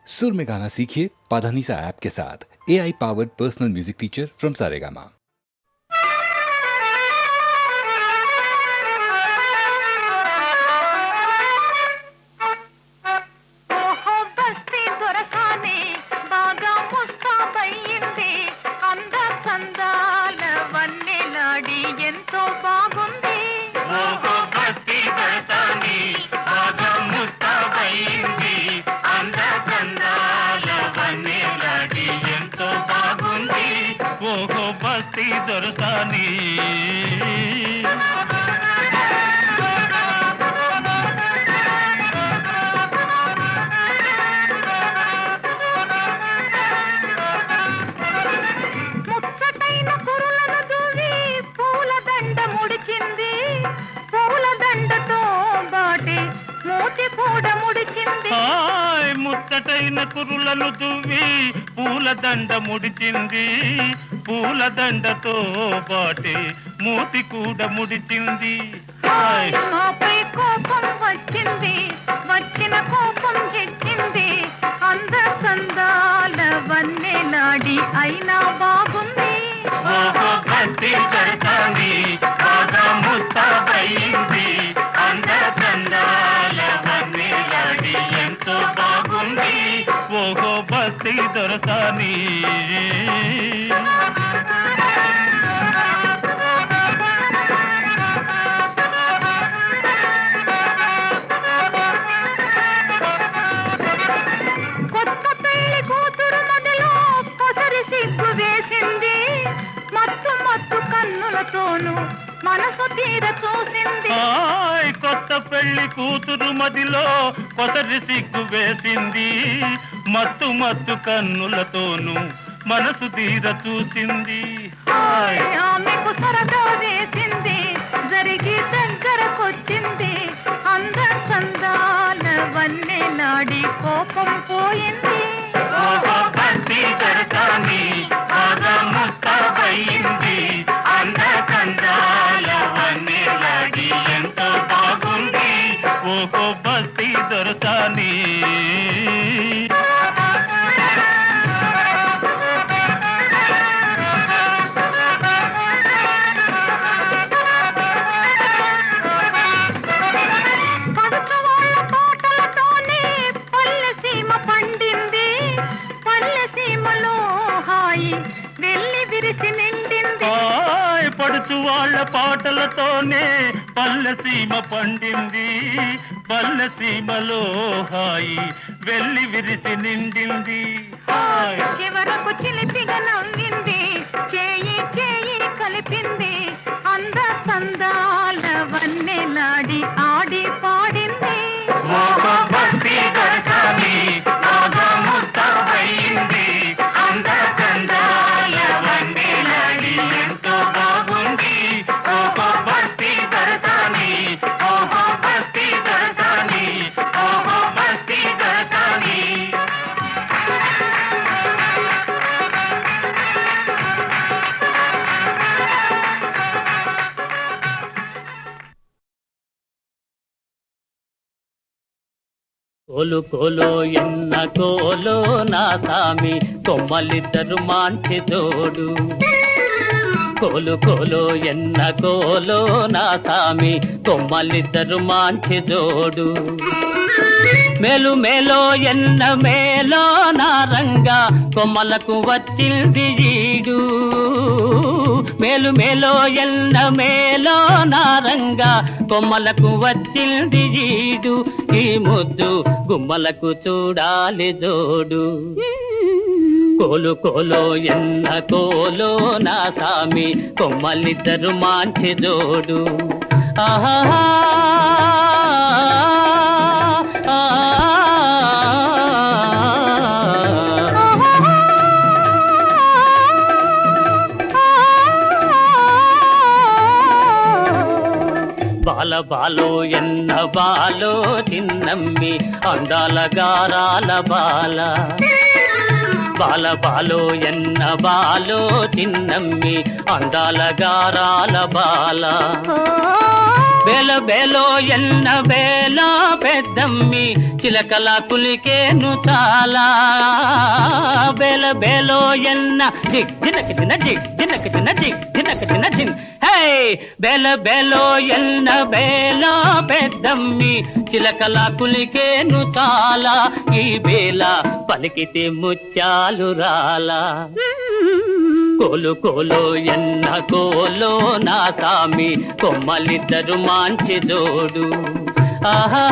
सुर में गाना सीखिए पाधानीसा ऐप के साथ। AI powered personal music teacher from Saregama. బస్తీ దొరసాని ముచ్చటైన కురులను దూవి పూలదండ ముడిచింది, పూలదండతో బాటి మూతి కూడా ముడిచింది. ముచ్చటైన కురులను దువ్వి పూలదండ ముడిచింది, పూలదండతో బాటి మూతి కూడా ముడిచింది. నాపై కోపం వచ్చింది, వచ్చిన కోపం హెచ్చింది. అంద సందాల వన్నెలాడి అయినా బాగుంది. భక్తి జరసాని బాగా ముస్తాబయింది. అంద సందాల వన్నెలాడి ఎంతో బాగుంది. ఓహో బస్తీ దొరసాని మనసు తీర చూసింది. కొత్త పెళ్లి కూతురు మదిలో కొసరి సిగ్గు వేసింది. మత్తు మత్తు కన్నులతోను మనసు తీర చూసింది. ఆమెకు సరదా వేసింది, జరిగి దగ్గరకొచ్చింది. అంద సందాల వన్నె నాడి కోపం పోయింది. భక్తి జరసాని బాగా ముస్తాబయింది. అంద కందాల వన్నెలాడి ఎంతో బాగుంది. ఓహో బస్తీ దొరసాని పడుచు వాళ్ళ పాటలతోనే పల్లె సీమ పండింది. పల్లె సీమలో హాయి వెళ్ళి విరిసి నిండింది. చివరకు చిలిపిగా నవ్వింది, చేయి చేయి కలిపింది. అంద సందాల వన్నెలాడి ఆడి పాడింది. భక్తి దొరసాని బాగా ముస్తాబయింది. అంద కందాల వన్నెలాడి ఎంతో బాగుంది. ఓహో బస్తీ దొరసాని, ఓహో బస్తీ దొరసాని, ఓహో బస్తీ దొరసాని. కోలు కోలో ఎన్న కోలో నా సామి కొమ్మలిద్దరు మాంచి తోడు. కోలు కోలో ఎన్న కోలో నా సామి కొమ్మలిద్దరు మాంచి తోడు. మేలు మేలో ఎన్న మేలో నారంగా కొమ్మలకు వచ్చింది ఈడు. మేలు మేలో ఎన్న మేలో నారంగా కొమ్మలకు వచ్చింది ఈడు. ఈ ముద్దు గుమ్మలకు చూడాలి జోడు. కోలు కోలో ఎన్న కోలో నా సామి కొమ్మలిద్దరు మాంచి జోడు. ఆహా బాల బాలో ఎన్న బాలో చిన్నమ్మి అందాల గారాల బాల. బాల బాలో ఎన్న బాలో చిన్నమ్మి అందాల గారాల బాల. బేల బేలో ఎన్న బేలో పెద్దమ్మి చిలకల కులికేను చాలా బేల బేలో ఎన్న జిగ్జినక జిన జిన్ హే బేల బేలో ఎన్న బేలో పెద్దమ్మి చిలకల కులికేను చాలా ఈ బేల పలికితే ముత్యాలు రాలా కోలు కోలో ఎన్న కోలో నా సామి కొమ్మలిద్దరు మాంచి జోడు ఆహా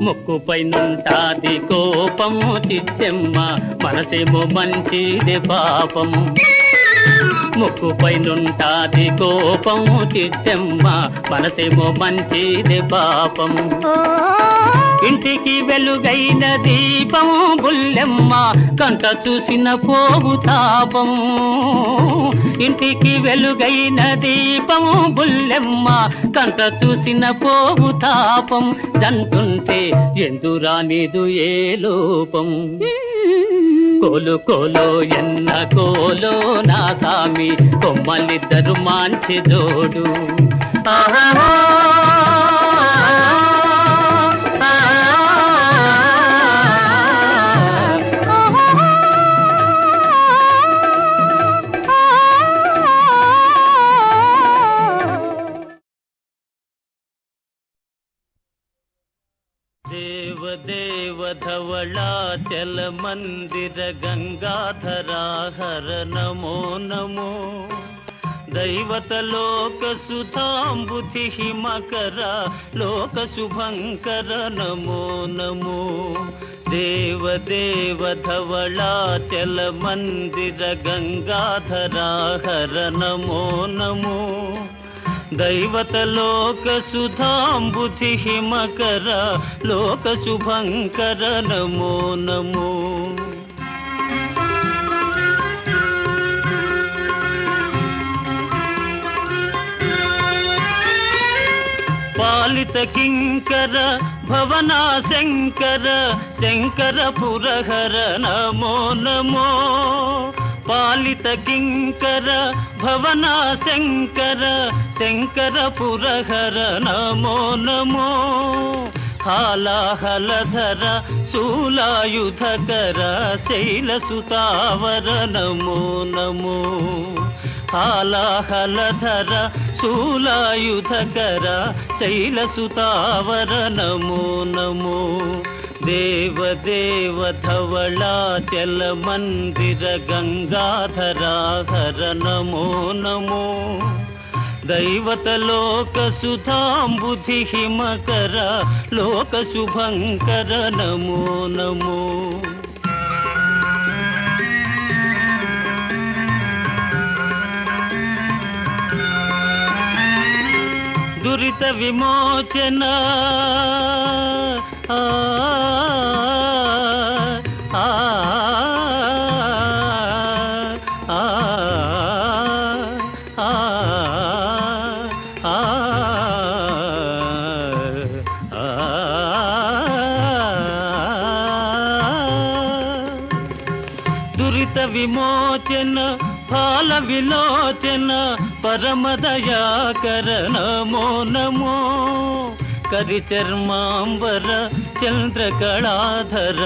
ముక్కుపై నుంటాది కోపము చిత్తెమ్మ మనసేమో మంచిది పాపం ముక్కుపై నుంటాది కోపము చిత్తెమ్మ మనసేమో మంచిది పాపం ఇంటికి వెలుగైన దీపము బుల్లెమ్మ కంట చూసిన పోవు తాపం ఇంటికి వెలుగైన దీపము బుల్లెమ్మ కంట చూసిన పోవు తాపం జంటుంటే ఎందురానిదు ఏ లోపం కోలు కోలో ఎన్న కోలో నా సామి కొమ్మలిద్దరు మాంచి జోడు ఆహా దేవ దేవ ధవళాచల మందిర గంగాధరా హర నమో నమో దైవత లోక సుధాంబుధి హిమకర లోక శుభంకర నమో నమో దేవ దేవ ధవళాచల మందిర గంగాధరా హర నమో నమో దైవత లోక సుధాంబుధి హిమకర లోక శుభంకర నమో నమో పాలిత కింకర భవనా శంకర శంకర పురహర నమో నమో పాలిత కింకర భవనా శంకర శంకర పురహర నమో నమో హాలాహలధర శూలాయుధకర శైలసుతావర నమో నమో హాలాహలధర శూలాయుధకర శైలసుతావర నమో నమో దేవ దేవ ధవళాచల మందిర గంగాధరా హర నమో నమో దైవత లోక సుధాంబుధి హిమకర లోక శుభంకర నమో నమో దురిత విమోచన దురిత విమోచన ఫాల విలోచన పరమదయాకర నమో నమో కరిచర్మాంబర చంద్రకళాధర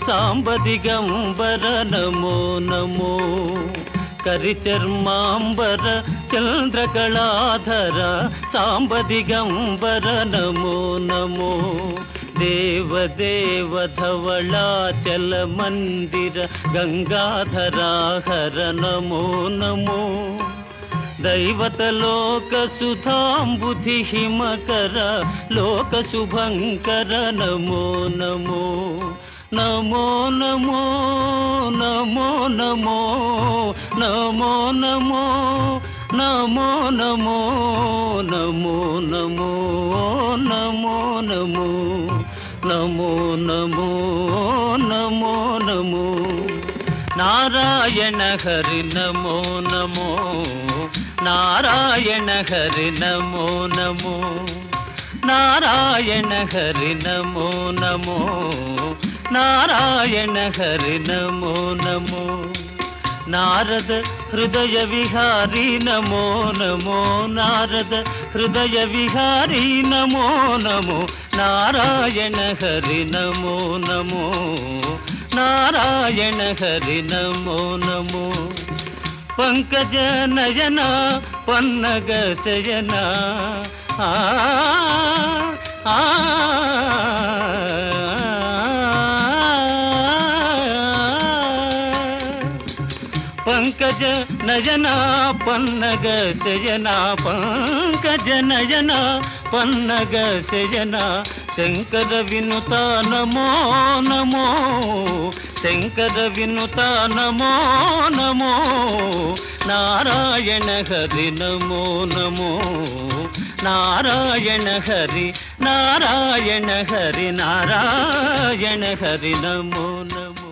సాంబ దిగంబర నమో నమో కరిచర్మాంబర చంద్రకళాధర సాంబ దిగంబర నమో నమో దేవ దేవ ధవళాచల మందిర గంగాధరా హర నమో నమో దైవత లోక సుధాంబుధి హిమకర లోక శుభంకర నమో నమో నమో నమో నమో నమో నమో నమో నమో నమో నమో నమో నమో నమో నమో నమో నమో నమో నారాయణ హరి నమో నమో నారాయణ హరి నమో నమో నారాయణ హరి నమో నమో నారాయణ హరి నమో నమో నారద హృదయ విహారీ నమో నమో నారద హృదయ విహారీ నమో నమో నారాయణ హరి నమో నమో నారాయణ హరి నమో నమో పంకజ నయన పన్నగ శయన పంకజ నయన పన్నగ శయన పంకజ నయన పన్నగ శయన శంకర వినుత నమో నమో శంకర వినుత నమో నమో నారాయణ హరి నమో నమో నారాయణ హరి నారాయణ హరి నారాయణ హరి నమో నమో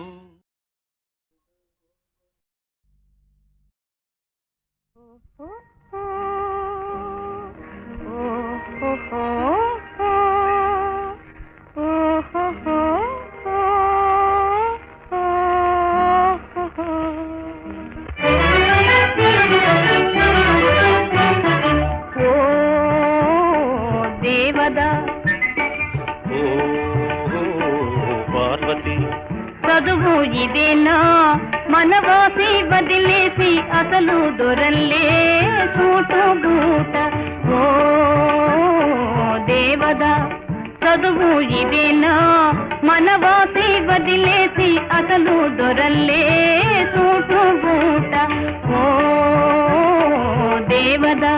పార్వతి చదువు ఇదేనా మనవాసి వదిలేసి అసలు దొరల్లే చూటు బూట ఓ దేవదా చదువు ఇదేనా మనవాసి వదిలేసి అసలు దొరల్లే చూటు బూట ఓ దేవదా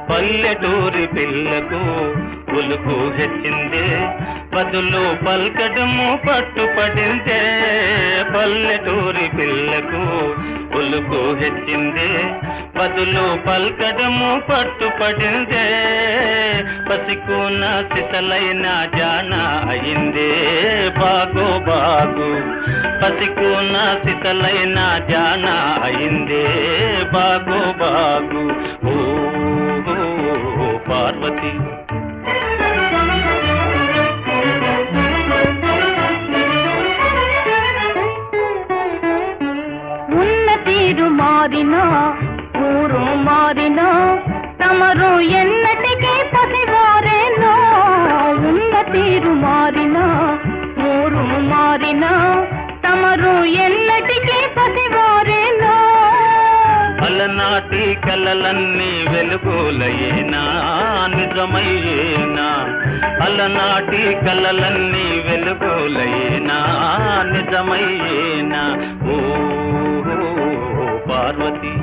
పల్లెటూరి పిల్లకు ఉలుకు హెచ్చిందే బదులు పల్కడము పట్టుపడిందే పల్లెటూరి పిల్లకు ఉలుకు హెచ్చిందే బదులు పల్కడము పట్టుపడిందే పసికున సిసలైన జాన అయిందే బాగు బాగు పసికున సిసలైన జాన అయిందే బాగు బాగు ఓ పార్వతి ఉన్న తీరు మారినా ఊరు మారినా తమరు ఎన్నటికీ పసివారేనో ఉన్న తీరు మారినా ఊరు మారినా తమరు ఎన్నటికీ పసివారేనో అలనాటి కలలన్నీ వెలుగులయేనా నిజమయ్యేనా అలనాటి కలలన్నీ వెలుగులయేనా నిజమయ్యేనా ఓ పార్వతి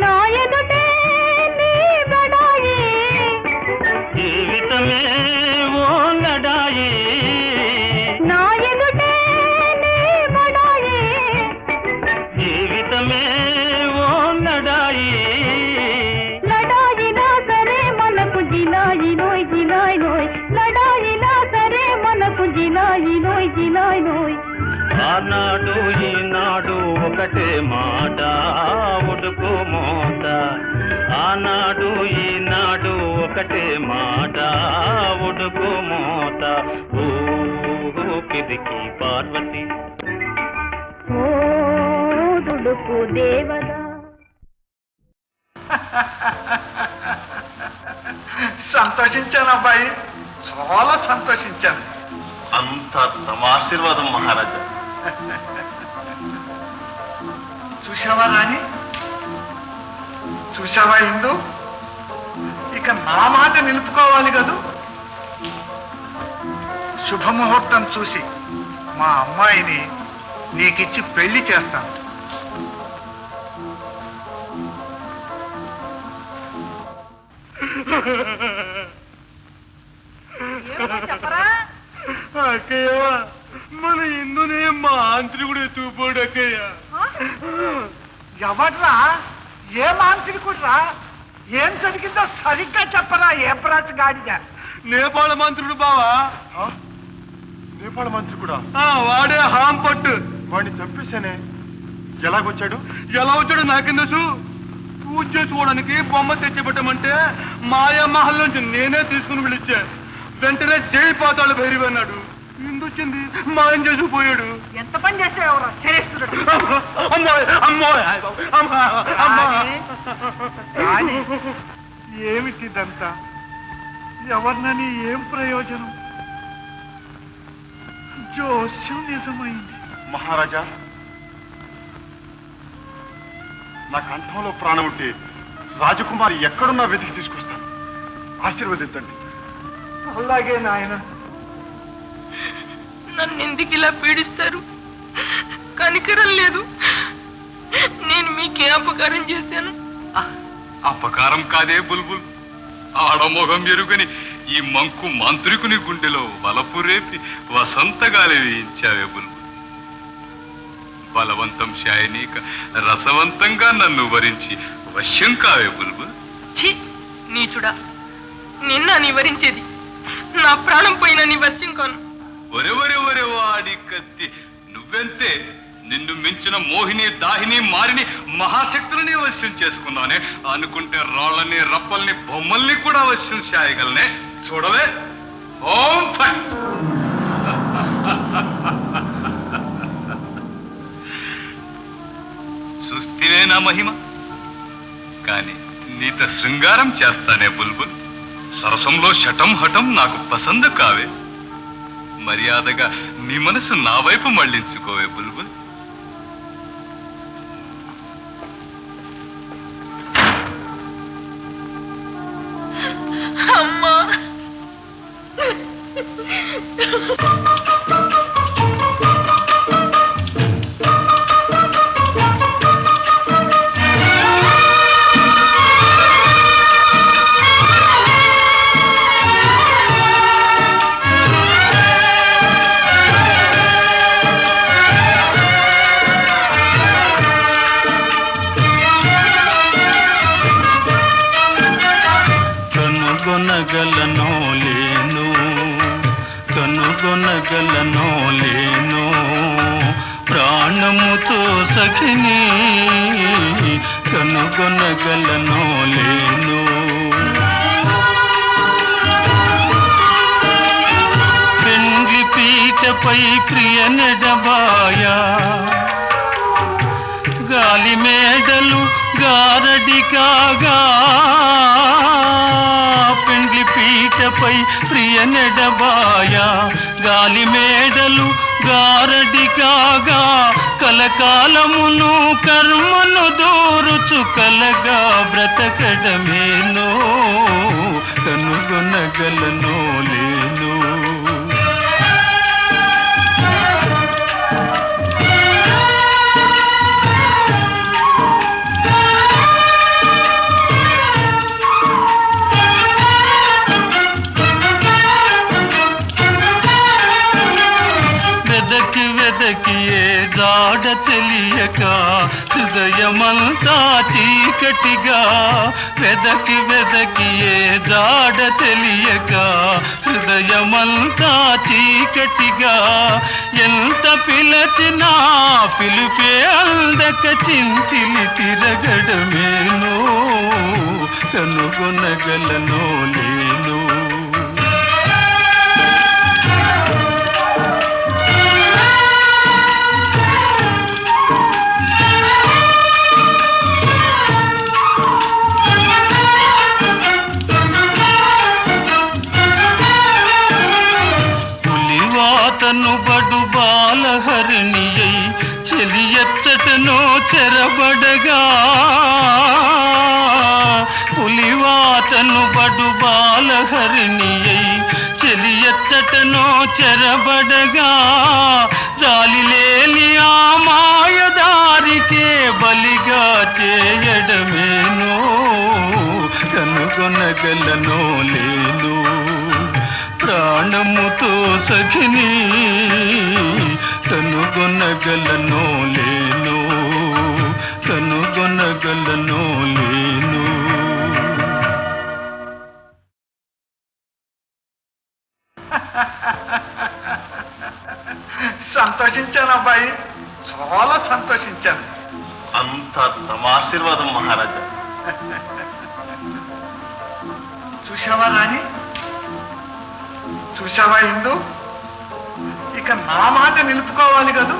నా ఎదుటే నీ బడాయి జీవితమే ఓ లడాయి నా ఎదుటే నీ బడాయి జీవితమే ఓ లడాయి లడాయినా సరే మనకు జిలాయి నోయ్ జిలాయి నోయ్ లడాయినా సరే మనకు జిలాయి నోయ్ జిలాయి నోయ్ ఆనాడు ఈనాడు ఒకటే మాట ఉడుకు మోత ఆనాడు ఈనాడు ఒకటే మాట ఉడుకు మోత ఓ పిరికి పార్వతి ఓ దుడుకు దేవదా సంతోషించాను అబ్బాయి, చాలా సంతోషించాను. అంతా తమ ఆశీర్వాదం మహారాజా. చూసావా రాణి, చూసావా ఇందు, ఇక నా మాట నిలుపుకోవాలి కదూ. శుభముహూర్తం చూసి మా అమ్మాయిని నీకిచ్చి పెళ్లి చేస్తాను. అక్కయ్య, మన ఇందునే మాంత్రికుడు ఎత్తుకుపోడు అక్కయ్య. ఎవడ్రా, ఏ మానసికుడ్రా, ఏం జరిగిందో సరిగ్గా చెప్పరా. ఏ ప్రాచ గాడిగా నేపాళ మంత్రుడు బావా. నేపాళ మంత్రి కూడా వాడే హాంపట్టు. వాడిని చంపేశానే. ఎలాగొచ్చాడు? ఎలా వచ్చాడు నాకేం తెలుసు. పూజ చేసుకోవడానికి బొమ్మ తెచ్చిపెట్టమంటే మాయామహల్ నుంచి నేనే తీసుకుని పిలిచా. వెంటనే జై పాతాళ భైరవి అన్నాడు. ఇందొచ్చింది మాయం చేసుకుపోయాడు. ఎంత పని చేస్తావు శరేశ్వరుడు? అమ్మాయి అమ్మాయి రాణి. ఏమిటిదంతా? ఎవరినని ఏం ప్రయోజనం? జోస్యం నిజమైంది. మహారాజా, నా కంఠంలో ప్రాణం ఉంటే రాజకుమారి ఎక్కడున్నా వెతికి తీసుకొస్తాను. ఆశీర్వదించండి. అలాగే నాయన. నన్ను ఎందుకు ఇలా పీడిస్తారు? కనికరం లేదు. నేను మీకే అపకారం చేశాను? అపకారం కాదే బుల్బుల్. ఆడమోగం ఎరుగని ఈ మంకు మాంత్రికుని గుండెలో వలపు రేపి వసంతగాలి వేయించావే బుల్బుల్. బలవంతం శాయనీక రసవంతంగా నన్ను వరించి వశ్యం కావే బుల్బుల్. ఛీ నీచుడా, నిన్న నివరించేది. నా ప్రాణం పోయిన నీ వశ్యం కాను. ఒరెవరెవరె వాడి కత్తి నువ్వెంతే. నిన్ను మించిన మోహిని దాహిని మారిని మహాశక్తులని వశ్యం చేసుకున్నానే. అనుకుంటే రాళ్ళని రప్పల్ని బొమ్మల్ని కూడా వశ్యం చేయగలనే. చూడవే. ఓం ఫట్. చూస్తేనే నా మహిమ. కాని నీత శృంగారం చేస్తానే బుల్బుల్. సరసంలో శటం హఠం నాకు పసందు కావే. మర్యాదగా నీ మనసు నా వైపు మళ్లించుకోవే బుల్బుల్. అమ్మా, కనుగొనగలనో లేను, కనుగొనగలనో లేను ప్రాణముతో సఖిని, కనుగొనగలనో లేను. పెండ్లి పీటపై ప్రియ నెడబాయా, గాలి మేడలు గారడి కాగా, పెండ్లి పీటపై ప్రియ నెడబాయా, గాలి మేడలు గారడి కాగా, కలకాలమును కర్మను దూరుచు కలగా బ్రతకడమేనో, కనుగొనగలనో లేను. వెదకి ఏ జాడ తెలియక హృదయమంతా చీకటిగా, వెదకి ఏ జాడ తెలియక హృదయమంతా చీకటిగా, ఎంత పిలచినా పిలుపే అందక చింతిలి తిరగడమేనో, కనుగొనగలనో లేను. తను బడు బాలహరిణియై చెలియచ్చటనో చెరబడగా, పులివాతను బడు బాలహరిణియై చెలియచ్చటనో చెరబడగా, జాలి లేని ఆ మాయదారికే బలిగా చేయడమేనో, కనుగొనగలనో లేను. ప్రాణముతో సఖిని కనుగొనగలనో లేను, కనుగొనగలనో లేను. సంతోషించాను అబ్బాయి, చాలా సంతోషించాను. అంత తమ ఆశీర్వాదం మహారాజా. చూసావా రాణి, చూసావా ఇందు, ఇక నా మాట నిలుపుకోవాలి కదూ.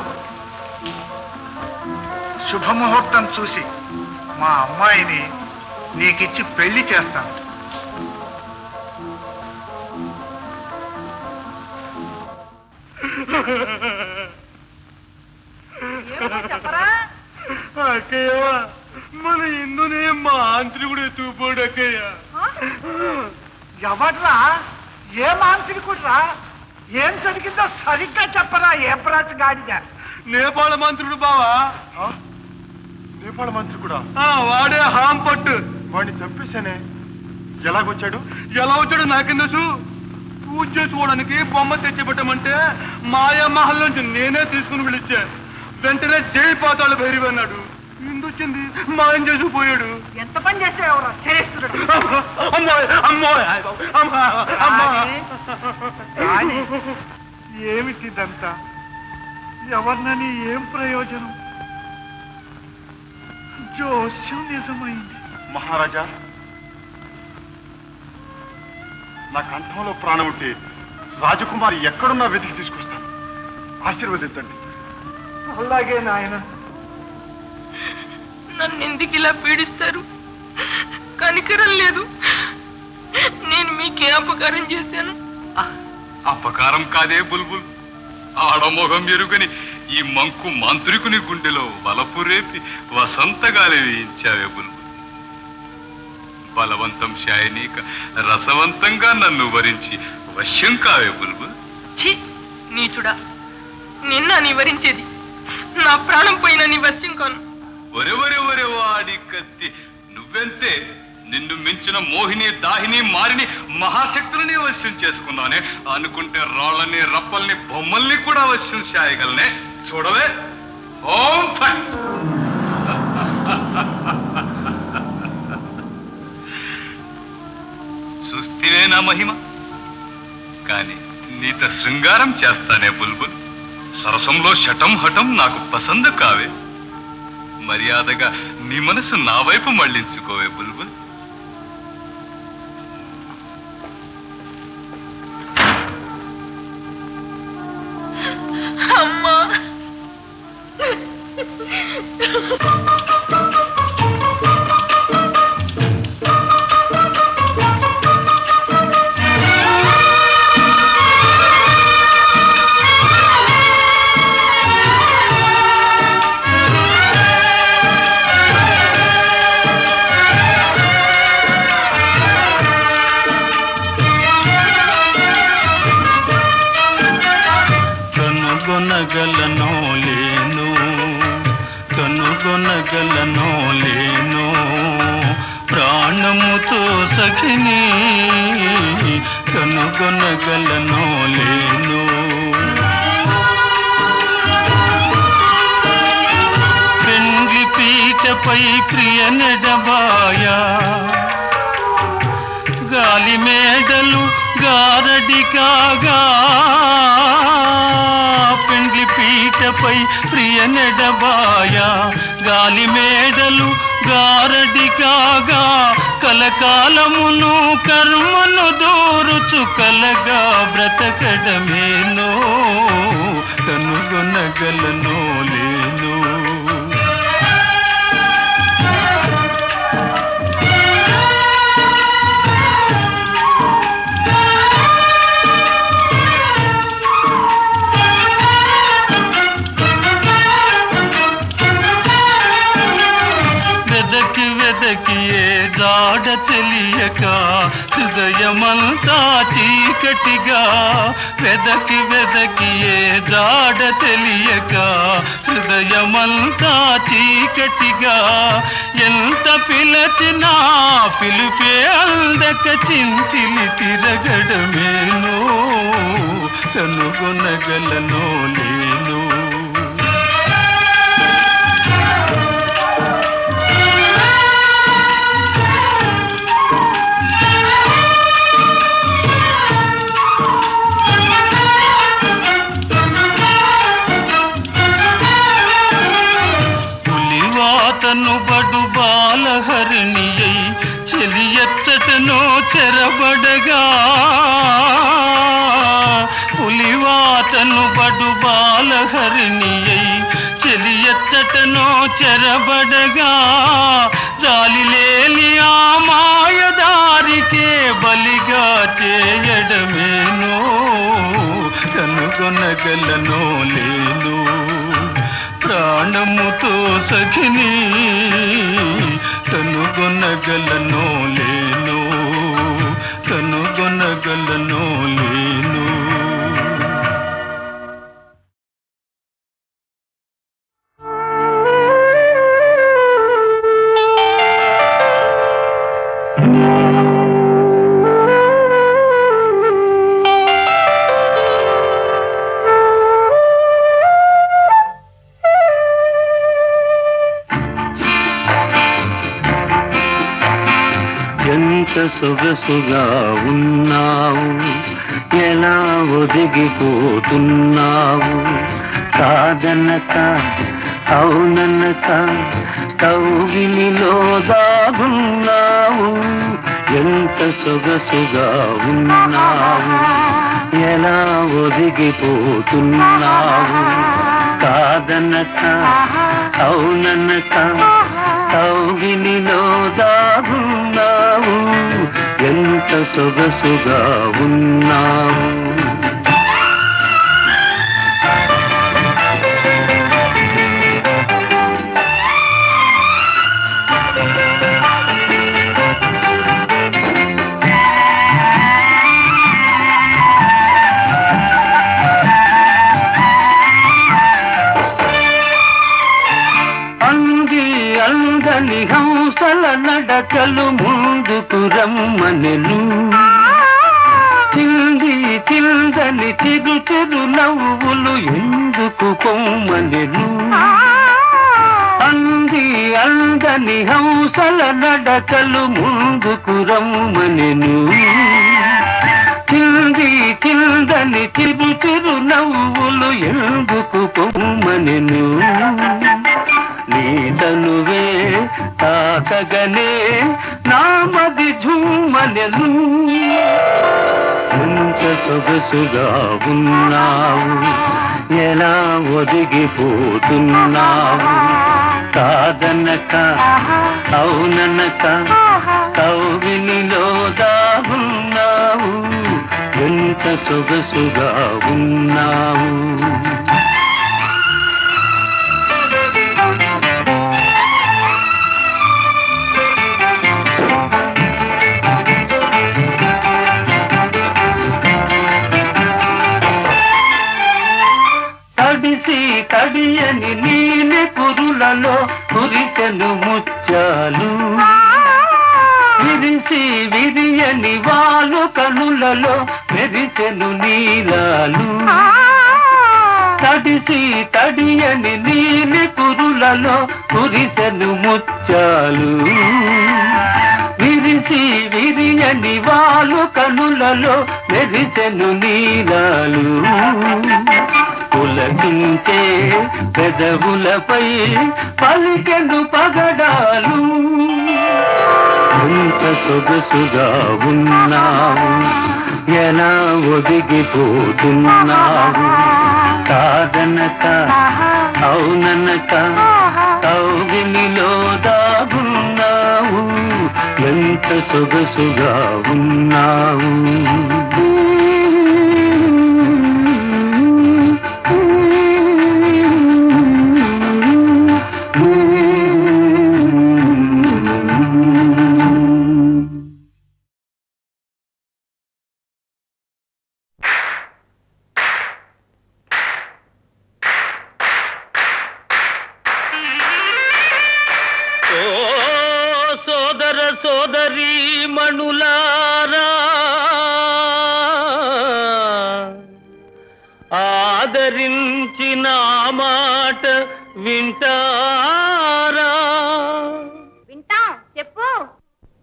శుభముహూర్తం చూసి మా అమ్మాయిని నీకిచ్చి పెళ్లి చేస్తాను. చెప్పరా? అక్కయ్య, మన ఇందునే మా ఆంత్రికుడు ఎత్తుకుపోడు అక్కయ్య. ఎవడ్రా? ఏ మాంత్రికుడ్రా? ఏం జరిగిందో సరిగ్గా చెప్పరా? ఏ ప్రాతి గాడిద? నేపాళ మంత్రుడు బావా. నేపాళ మంత్రి కూడా వాడే హాం పట్టు. వాడిని చంపేశానే. ఎలాగొచ్చాడు? ఎలా వచ్చాడు నాకేం తెలుసు. పూజ చేసుకోవడానికి బొమ్మ తెచ్చిపెట్టమంటే మాయా మహల్ నుంచి నేనే తీసుకుని పిలిచా. వెంటనే జై పాతాళ భైరవి అన్నాడు. ఇందొచ్చింది మాయం చేసుకుపోయాడు. ఎంత పని చేసావురా? శరేస్తుడు. ఏమిటిదంతా? ఎవరినని ఏం ప్రయోజనం? జోస్యం నిజమైంది. మహారాజా, నా కంఠంలో ప్రాణం ఉంటే రాజకుమారి ఎక్కడున్నా వెతికి తీసుకొస్తాను. ఆశీర్వదించండి. అలాగే నాయన. నన్ను ఎందుకు ఇలా పీడిస్తారు? కనికరం లేదు. నేను మీకే అపకారం చేశాను? అపకారం కాదే బుల్బుల్. ఆడమోగం ఎరుగని ఈ మంకు మాంత్రికుని గుండెలో వలపు రేపి వసంతగాలి వేయించావే బుల్బుల్. బలవంతం శాయనీక రసవంతంగా నన్ను వరించి వశ్యం కావే బుల్బుల్. ఛీ, నీచుడా, నిన్న నివరించేది. నా ప్రాణం పోయిన నీ వశ్యం కాను. ఒరెవరెవరె వాడి కత్తి, నువ్వెంతే. నిన్ను మించిన మోహిని దాహిని మారిని మహాశక్తులని వశ్యం చేసుకున్నానే. అనుకుంటే రాళ్ళని రప్పల్ని బొమ్మల్ని కూడా వశ్యం చేయగలనే. చూడవే, ఓం ఫట్. చూస్తేనే నా మహిమ. కాని నీత శృంగారం చేస్తానే బుల్బుల్. సరసంలో శటం హఠం నాకు పసందు కావే. మర్యాదగా నీ మనసు నా వైపు మళ్లించుకోవే బుల్బుల్. అమ్మా, కనుగొనగలనో లేను, కనుగొనగలనో లేను ప్రాణముతో సఖిని, కనుగొనగలనో లేను. పెండ్లి పీటపై ప్రియ నెడబాయా, గాలి మేడలు గారడి కాగా, పెండ్లి పీటపై ప్రియ నెడబాయా, గాలి మేడలు గారడి కాగా, కలకాలమును కర్మను దూరుచు కలగా బ్రతకడమేనో, కనుగొనగలనో లేను. వెదకి ఏ జాడ తెలియక హృదయమంతా చీకటిగా, వెదకి ఏ జాడ తెలియక హృదయమంతా చీకటిగా, ఎంత పిలచినా పిలుపే అందక చింతిలి తిరగడమేనో, కనుగొనగలనో లేను. బాలహరిణియై చెలియచ్చటనో చెరబడగా పులివాతను బడు బాలహరిణియై చెలియచ్చటనో చెరబడగా జాలిలేని ఆ మాయదారికే బలిగా చేయడమేనో కనుగొనగలనో లేను ప్రాణముతో సఖిని కనుగొనగలనో లేను కనుగొనగలనో లేను. ఎంత సొగసుగా ఉన్నావు, ఎలా ఒదిగిపోతున్నావు, కాదనక అవుననక కౌగిలిలో దాగున్నావు. ఎంత సొగసుగా ఉన్నావు, ఎలా ఒదిగిపోతున్నావు, కాదనక అవుననక కౌగిలిలో దాగున్నావు. ఎంత సొగసుగా ఉన్నావు. అందని హంసల నడకలు ముందుకు రమ్మనెను, చింది చిందని చిరు చిరు నవ్వులు ఎందుకు పొమ్మనెను. అందని హంసల నడకలు ముందుకు రమ్మనెను, చింది చిందని చిరు చిరు నవ్వులు ఎందుకు పొమ్మనెను. నీ తనువే తాకగనే నామది ఝుమ్మనెను. ఎంత సొగసుగా ఉన్నావు, ఎలా ఒదిగిపోతున్నావు, కాదనక అవుననక కౌగిలిలో దాగున్నావు. ఎంత సొగసుగా ఉన్నావు. తడియని నీలి కురులలో కురిసెను ముత్యాలు, విరిసి విరియని వాలు కనులలో మెరిసెను నీలాలు. తడియని నీలి కురులలో కురిసెను ముత్యాలు, విరిసి విరియని వాలు కనులలో మెరిసెను నీలాలు. పులకించే పెదవులపై పలికెను పగడాలు. ఎంత సొగసుగా ఉన్నావు, ఎలా ఒదిగిపోతున్నావు, కాదనక అవుననక కౌగిలిలో దాగున్నావు. ఎంత సొగసుగా ఉన్నావు. సోదరీ మణులారా, ఆదరించిన మాట వింటారా? వింటాం, చెప్పు.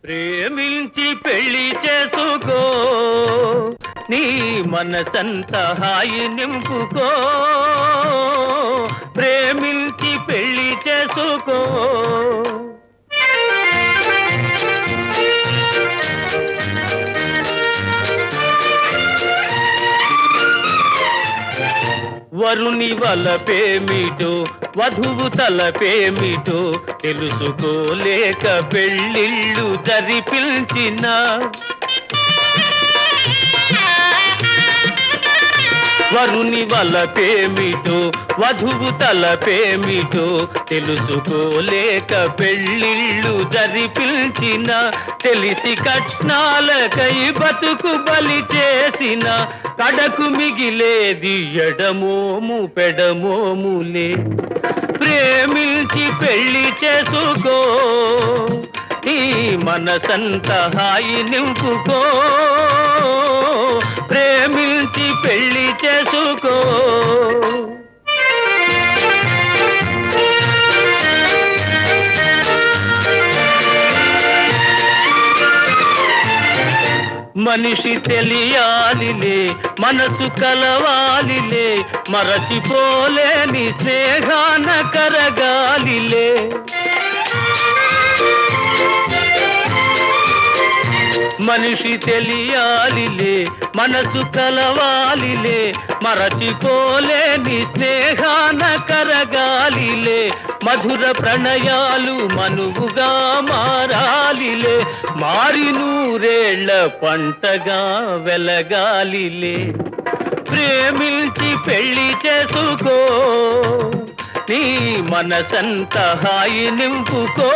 ప్రేమించి పెళ్లి చేసుకో, నీ మనసంతా హాయి నింపుకో. ప్రేమించి పెళ్లి చేసుకో. వరుని వలపేమిటో వధువు తలపేమిటో తెలుసుకోలేక పెళ్ళిళ్ళు జరిపించిన వరుని వలపేమిటో వధువు తలపేమిటో తెలుసుకోలేక పెళ్ళిళ్ళు జరిపించిన తెలిసి కట్నాలకై బతుకు బలి చేసిన కడకు మిగిలేది ఎడమోము పెడమోములే ప్రేమించి పెళ్లి చేసుకో నీ మనసంత హాయి నింపుకో ప్రేమించి పెళ్లి చేసుకో మనిషి తెలియాలిలే మనసు కలవాలిలే మరచిపోలేని స్నేహాన కరగాలిలే మనిషి తెలియాలిలే మనసు కలవాలిలే మరచిపోలేని స్నేహాన కరగాలిలే మధుర ప్రణయాలు మనువుగా మారాలిలే మారి నూరేళ్ల పంటగా వెలగాలిలే ప్రేమించి పెళ్లి చేసుకో నీ మనసంత హాయి నింపుకో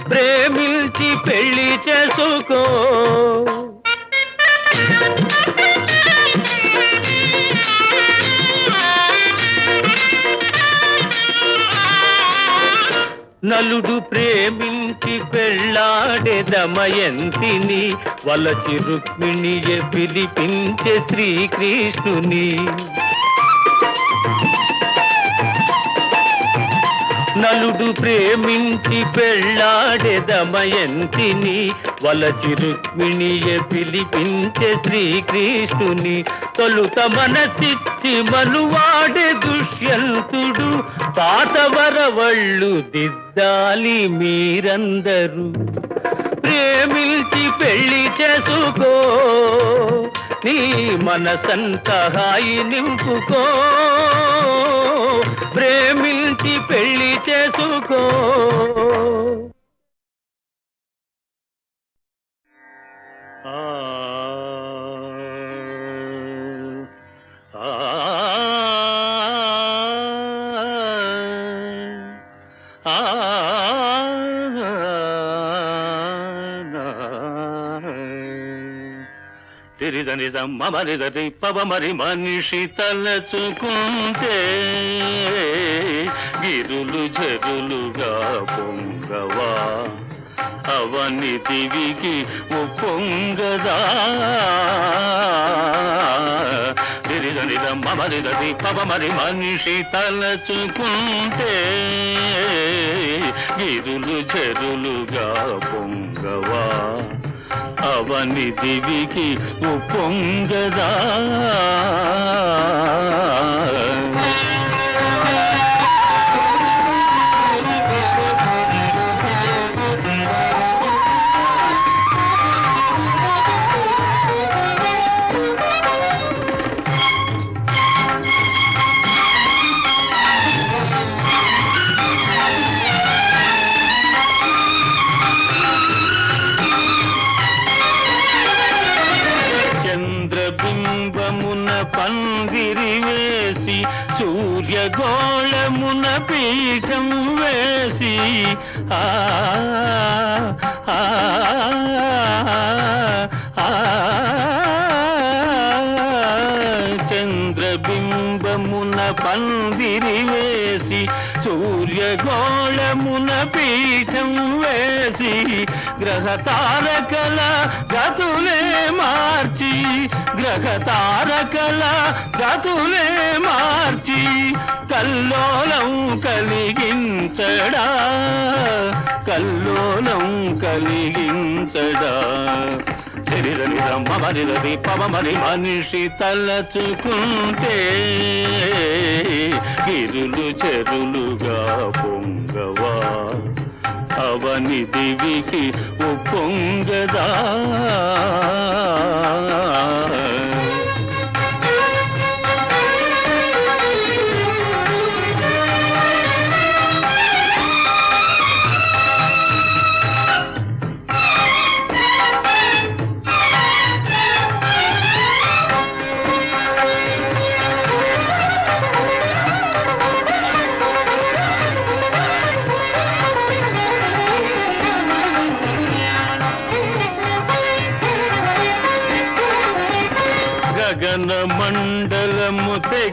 ప్రేమించి పెళ్లి చేసుకో నలుడు ప్రేమించి పెళ్ళాడే దమయంతిని వలచి రుక్మిణియే పిలిపించే శ్రీకృష్ణుని నలుడు ప్రేమించి పెళ్ళాడే దమయంతిని వలచి రుక్మిణియే పిలిపించే శ్రీకృష్ణుని తొలుత మనసిచ్చి మనువాడే దుష్యంతుడు పాత వరవళ్ళు దిద్దాలి మీరందరూ ప్రేమించి పెళ్లి చేసుకో నీ మనసంత హాయి నింపుకో ప్రేమించి పెళ్లి చేసుకో మమరిదరి పవమరి మనిషి తలచుకుంటే గిరులు జరులుగా పొంగవా అవని దివికి పొంగదా గిరిజనిద మమరిదరి పవమరి మనిషి తలచుకుంటే గిరులు జరులుగా పొంగవా అవని దివికి పొంగదా పందిరి వేసి సూర్యగోళమున పీఠం వేసి చంద్రబింబమున పందిరి వేసి సూర్యగోళమున పీఠం వేసి గ్రహ తారకల గతులే మార్చి గ్రహ తారకల గతులే మార్చి కల్లోలం కలిగించడా కల్లోలం కలిగించడా శరీరని మమరిది పవమరి మనిషి తలచుకుంటే గిరులు చెరులుగా పొంగవా అవని దివికి పొంగదా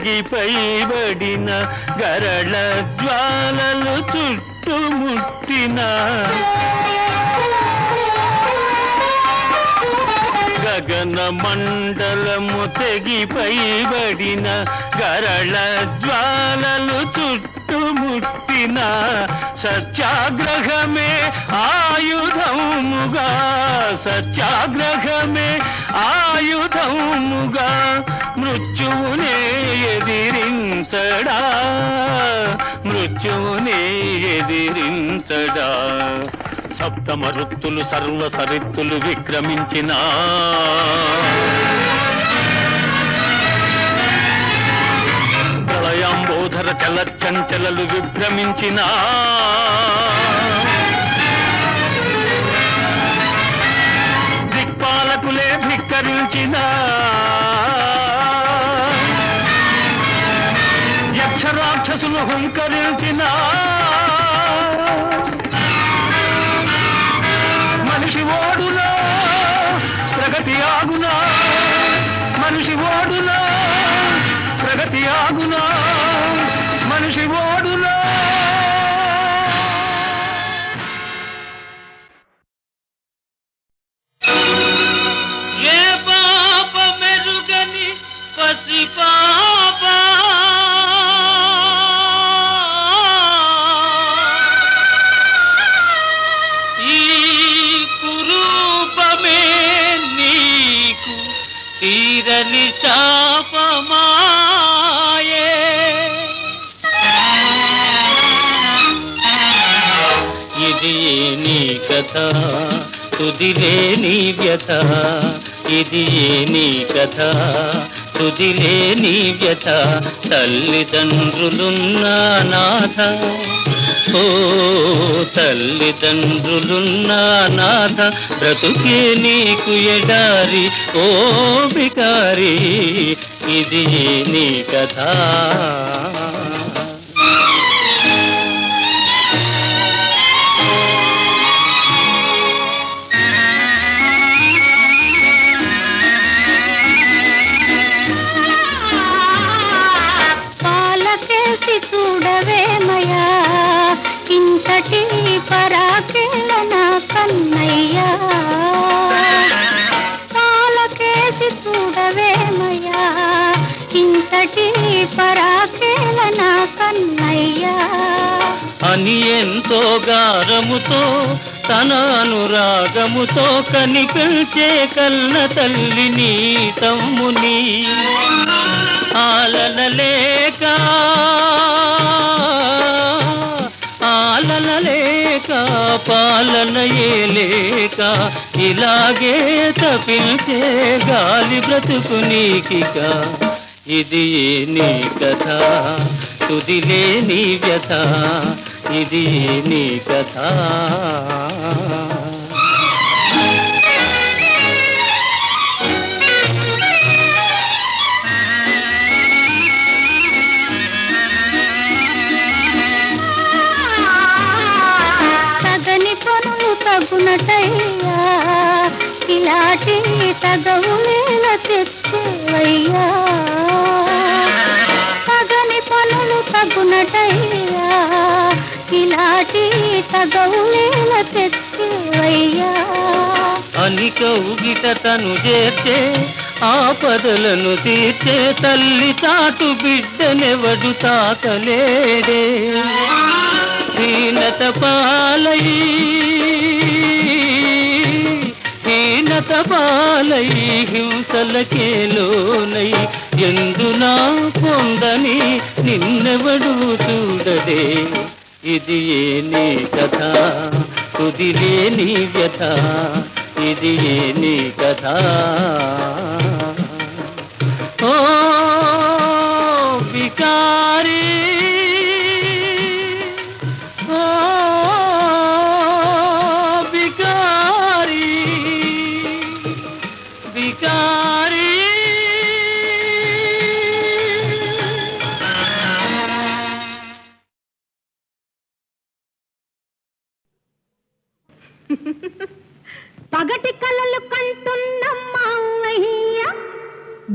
తెగిపైబడిన గరళ జ్వాలలు చుట్టుముట్టిన గగన మండలము తెగిపైబడిన గరళ జ్వాలలు చుట్టుముట్టిన సత్యాగ్రహమే ఆయుధముగా సత్యాగ్రహమే ఆయుధముగా మృత్యువునే ఎదిరించడా మృత్యువునే ఎదిరించడా సప్తమ ఋత్తులు సర్వ సరిత్తులు విక్రమించిన ప్రళయాంబోధర చలచంచలలు విభ్రమించిన దిక్పాలకులే ధిక్కరించిన యక్షరాక్షసులు హుంకరించిన మనిషి ఓడునా ప్రగతి ఆగునా మనిషి ఓడునా ప్రగతి ఆగునా మనిషి ఓడునా ఏ పాప మెరుగని పసి పాప తీరని శాపమాయే ఇది నీ కథ తుదిలే నీ వ్యథ ఇది నీ కథ తుదిలే నీ వ్యథ తల్లిదండ్రులున్నా నాథ ఓ తల్లిదండ్రులున్నా నాథ బ్రతుకే నీకు ఎడారి ఓ బికారి ఇది నీ కథ పాలకేసి చూడవేమయా ఇంతటి పరాకేళన కన్నయ్యా పాలకేసి చూడవేమయా ఇంతటి పరాకేళన కన్నయ్యా అని ఎంతో గారముతో తన అనురాగముతో కనిపించే కన్న తల్లిని తమ్ముని ఆలనలేక పాలనయే లేక ఇలాగే తపించే గాలి బ్రతుకు నీకిక ఇది నీ కథ తుదిలే నీ వ్యథ ఇది నీ కథ తగని పనులు తగునటయ్యా ఇలాంటి తగవు నేల తెచ్చేవయ్యా తగని పనులు తగునటయ్యా ఇలాంటి తగవు నేల తెచ్చేవయ్యా అని కౌగిట తను చేర్చే ఆపదలను తీర్చే తల్లి తాటు బిడ్డనెవడు తాకలేడే హీనత పాలై హింసలకే లోనై ఎందునా పొందని నిన్నెవడు చూడదే ఇది నీ కథ తుదిలే నీ వ్యథ ఇది నీ కథ ఓ బికారి ఓ బికారి బికారి పగటి కలలు కంటున్న మావయ్య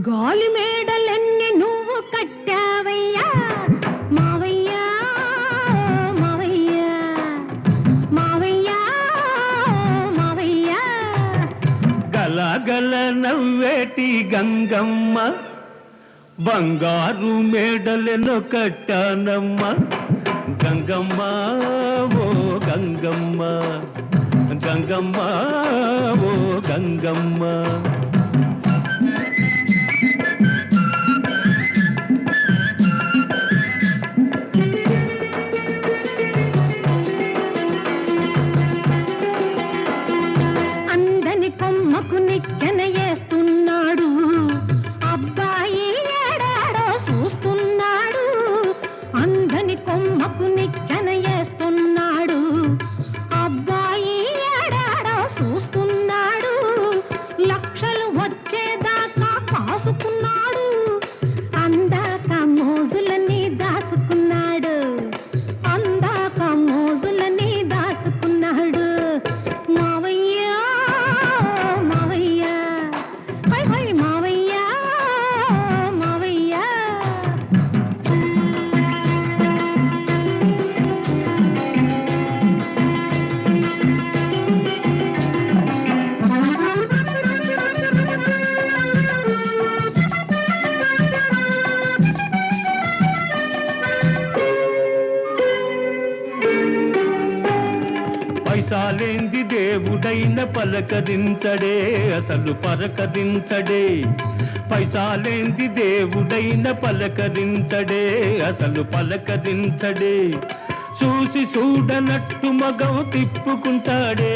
గాలి మేడలెన్ని నువ్వు కట్టా గలగల నవ్వేటి గంగమ్మ బంగారు మేడలను కట్టానమ్మ గంగమ్మ ఓ గంగమ్మ గంగమ్మ ఓ గంగమ్మ అందని కొమ్మకు నిచ్చెన వేస్తున్నాడు అబ్బాయి ఏడాడో చూస్తున్నాడు అందని కొమ్మకు నిచ్చెన వేస్తున్నాడు అబ్బాయి ఏడాడో చూస్తున్నాడు లక్షలు వచ్చేదాకా కాసుకున్నాడు అందాక మోజులని దాచుకున్నాడు అందాక మోజులని దాచుకున్నాడు మావయ్య మావయ్య హై హై మావయ్య మావయ్య పైసాలేంది దేవుడైన పలకరించడే అసలు పరకరించడే పైసాలేంది దేవుడైన పలకరించడే అసలు పలకరించడే చూసి చూడనట్టు మగం తిప్పుకుంటాడే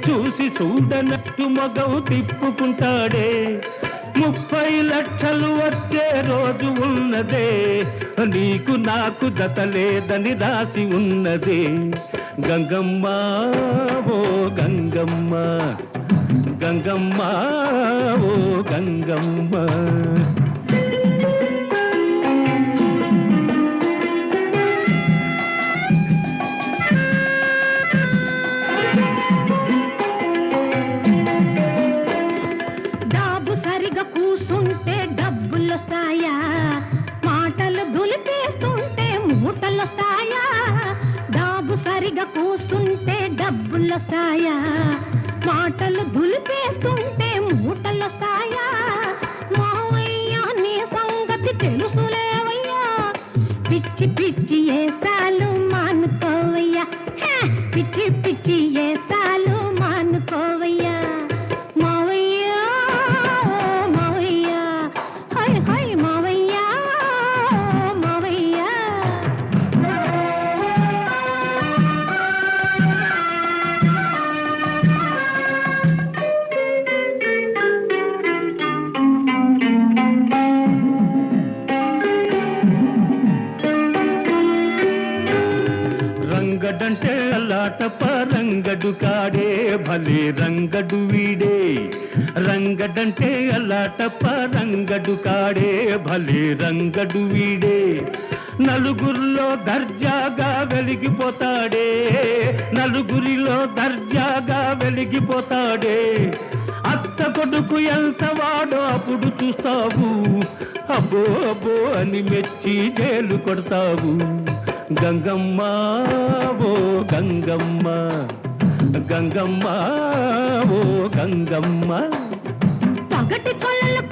చూసి చూడనట్టు మగం తిప్పుకుంటాడే 30 లక్షలు వచ్చే రోజు ఉన్నదే నీకు నాకు జత లేదని రాసి ఉన్నదే గంగమ్మ ఓ గంగమ్మ గంగమ్మ ఓ గంగమ్మ డాబు సరిగా కూసుంటే డబ్బులొస్తాయా మాటలు దులిపేస్తుంటే మూటలొస్తాయా డాబు సరిగా కూసుంటే డబ్బులొస్తాయా మాటలు దులిపేస్తుంటే మూటలొస్తాయా మావయ్య నీ సంగతి తెలుసులేవయ్యా పిచ్చి పిచ్చి ఏసాలు మానుకోవయ్యా హే, పిచ్చి పిచ్చి ఏసాలు మానుకోవయ్యా మావయ్య మావయ్య హై హై మావయ్య మావయ్య రంగడంటే అల్లాటప రంగడు కాడే భలే రంగడు వీడే రంగడంటే అల్లాటప రంగడు కాడే భలే రంగడు వీడే నలుగురిలో దర్జాగా వెలిగిపోతాడే నలుగురిలో దర్జాగా వెలిగిపోతాడే అత్త కొడుకు ఎంత వాడో అప్పుడు చూస్తావు అబ్బో అబ్బో అని మెచ్చి జైలు కొడతావు గంగమ్మ ఓ గంగమ్మ గంగమ్మ ఓ గంగమ్మ పగటి కొలలు